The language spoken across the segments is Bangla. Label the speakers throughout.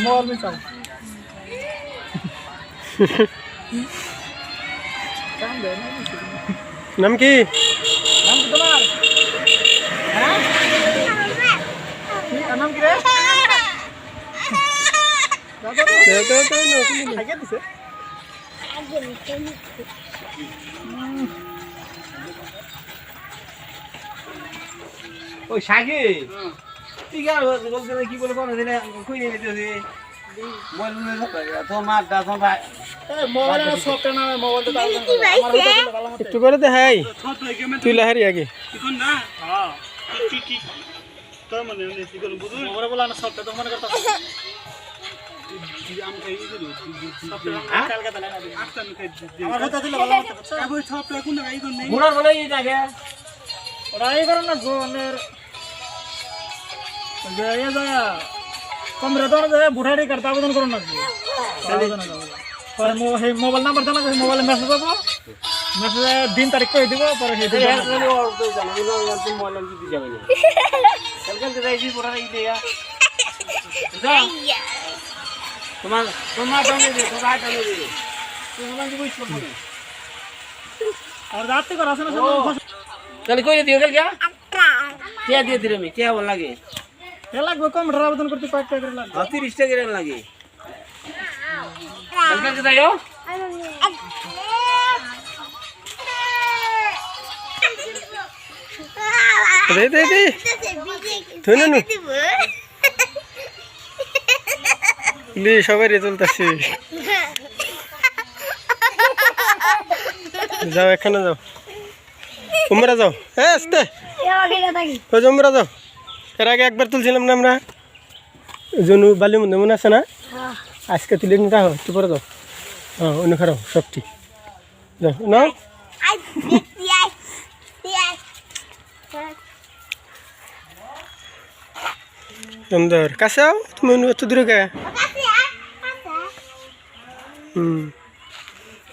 Speaker 1: मोबाइल में चाओ
Speaker 2: नाम की
Speaker 1: तुम्हार हैं नाम की रे आगे दिसे
Speaker 3: ওই শাকে ঠিক আছে লোকজন কি বলে কোন দিনে কই নিয়ে যেতে মোবাইল নিয়ে তো মার দাও ভাই
Speaker 1: এই মোবাইলের শপটা না মোবাইলটা আমার ভালো হতো
Speaker 2: একটু করে দে হাই তুই লাহারি আগে
Speaker 1: কোন না হ্যাঁ কি তোর মনে নেই কি করব বুঝু মোবাইল বলা না শপটা তো মনে করতে আমি খাই দিই কালকে তাহলে না আটটা আমি খাই দিই আমার কথা দিলে ভালো হতো ওই শপটা কোন না এই কোন নেই
Speaker 3: ঘোড়ার বলে এই জায়গা
Speaker 1: ওরা এই করে না জোনের যে ये जाया कमरे तो जे बुढ़ाड़ी करता आवेदन करो ना पर मोबाइल नंबर देना मोबाइल मेसेज आबो मेसेज दिन तारीख कह दिबो पर हे
Speaker 3: এই হেলে ওর তো জানো না তুমি মোবাইল দিতে যাবে না কালকে যাইছি পুরা এই দেয়া যা তোমার টানে দে তো গায় টানে দে তোমার কি বুঝছ না
Speaker 1: और रात को राशन
Speaker 3: चल कोई दियो गल क्या दिए दिरे में क्या बोल लगे
Speaker 1: ये लागो कमरे आवेदन करते पाक कर लाग
Speaker 3: 30 টাকা রে লাগে चल के जायो
Speaker 2: দে দে দে তুই না লি সবাই রে চলতেছে যাও এখানে যাও উমরা যাও হ্যাঁ আস্তে ওই যে উমরা যাও এর আগে একবার তুলছিলাম না আমরা জনু বালি মধ্যে মনে আছে না আজকে তুলে নিতে হবে একটু পরে যাও হ্যাঁ অন্য খারাপ সব ঠিক যাও নাও সুন্দর কাছে আও তুমি এত দূরে গে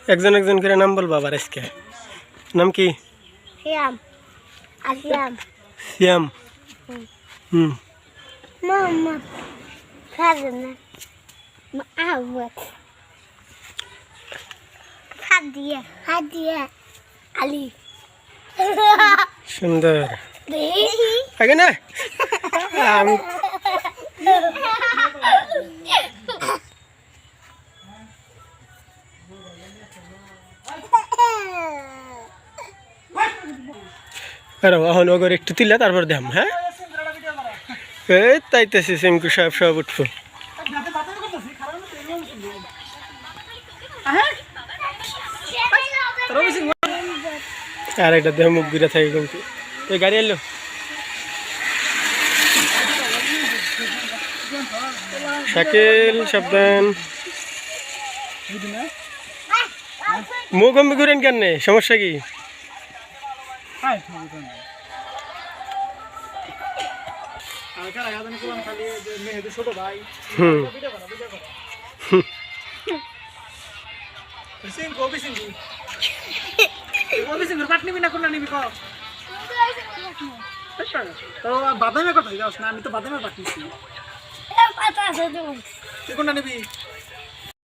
Speaker 2: একজন একজন করে নাম বলবো আবার আজকে নাম কি
Speaker 4: Siam. Asiam.
Speaker 2: শ্যাম
Speaker 4: Mama. Karena. Maawat. Hadiah. Hadiah. Ali.
Speaker 2: সুন্দর
Speaker 4: Deh.
Speaker 2: আগে না আমি আরে এখন ওগর একটু তুললে তারপর দেখাম হ্যাঁ এই তাইতেছি সিঙ্কু সাহেব সব উঠবো আর একটা দেহ মুখ ঘুরে থাকে কিন্তু এই গাড়ি এলো শাকিল সাবধান মুখ আমি ঘুরেন কেন সমস্যা কি
Speaker 1: বাদামে কথা যাস না আমি তো বাদামে পাঠিয়েছি কোনটা নিবি